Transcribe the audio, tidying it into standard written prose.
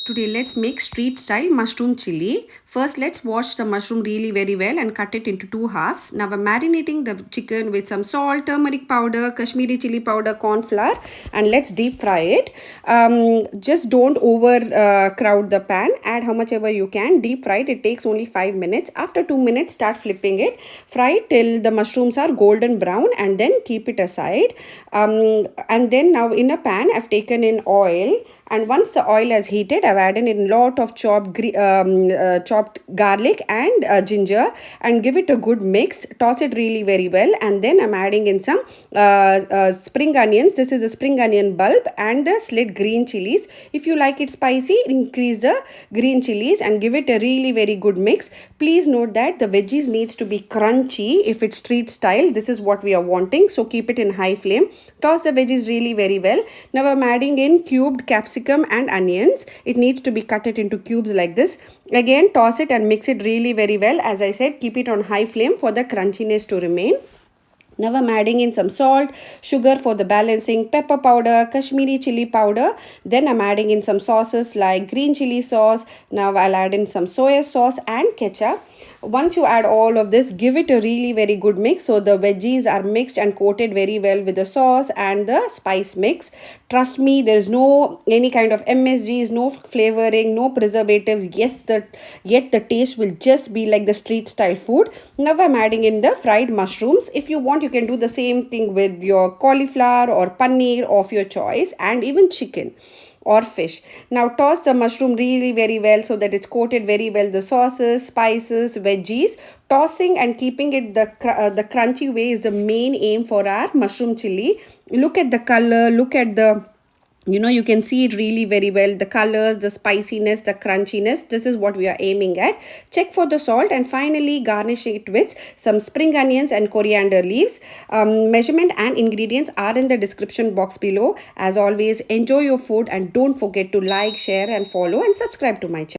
Today let's make street style mushroom chili. First let's wash the mushroom really very well and cut it into two halves. Now we're marinating the chicken with some salt, turmeric powder, Kashmiri chili powder, corn flour, and let's deep fry it. Just don't over crowd the pan. Add how much ever you can. Deep fry it. It takes only 5 minutes. After 2 minutes start flipping it. Fry it till the mushrooms are golden brown and then keep it aside. And then now in a pan I've taken in oil, and once the oil has heated I've added in lot of chopped garlic and ginger and give it a good mix. Toss it really very well, and then I'm adding in some spring onions. This is a spring onion bulb and the slit green chilies. If you like it spicy, increase the green chilies and give it a really very good mix. Please note that the veggies needs to be crunchy. If it's street style, this is what we are wanting, so keep it in high flame. Toss the veggies really very well. Now I'm adding in cubed capsicum and onions. It needs to be cut it into cubes like this. Again, toss it and mix it really very well. As I said, keep it on high flame for the crunchiness to remain. Now I'm adding in some salt, sugar for the balancing, pepper powder, Kashmiri chili powder. Then I'm adding in some sauces like green chili sauce. Now I'll add in some soya sauce and ketchup. Once you add all of this, give it a really very good mix so the veggies are mixed and coated very well with the sauce and the spice mix. Trust me, there's no any kind of MSGs, no flavoring, no preservatives. Yet the taste will just be like the street style food. Now I'm adding in the fried mushrooms. If you want, you can do the same thing with your cauliflower or paneer of your choice, and even chicken or fish. Now toss the mushroom really very well so that it's coated very well the sauces, spices, veggies. Tossing and keeping it the crunchy way is the main aim for our mushroom chili. Look at the color, look at the, you can see it really very well, the colors, the spiciness, the crunchiness. This is what we are aiming at. Check for the salt and finally garnish it with some spring onions and coriander leaves. Measurement and ingredients are in the description box below. As always, enjoy your food and don't forget to like, share and follow and subscribe to my channel.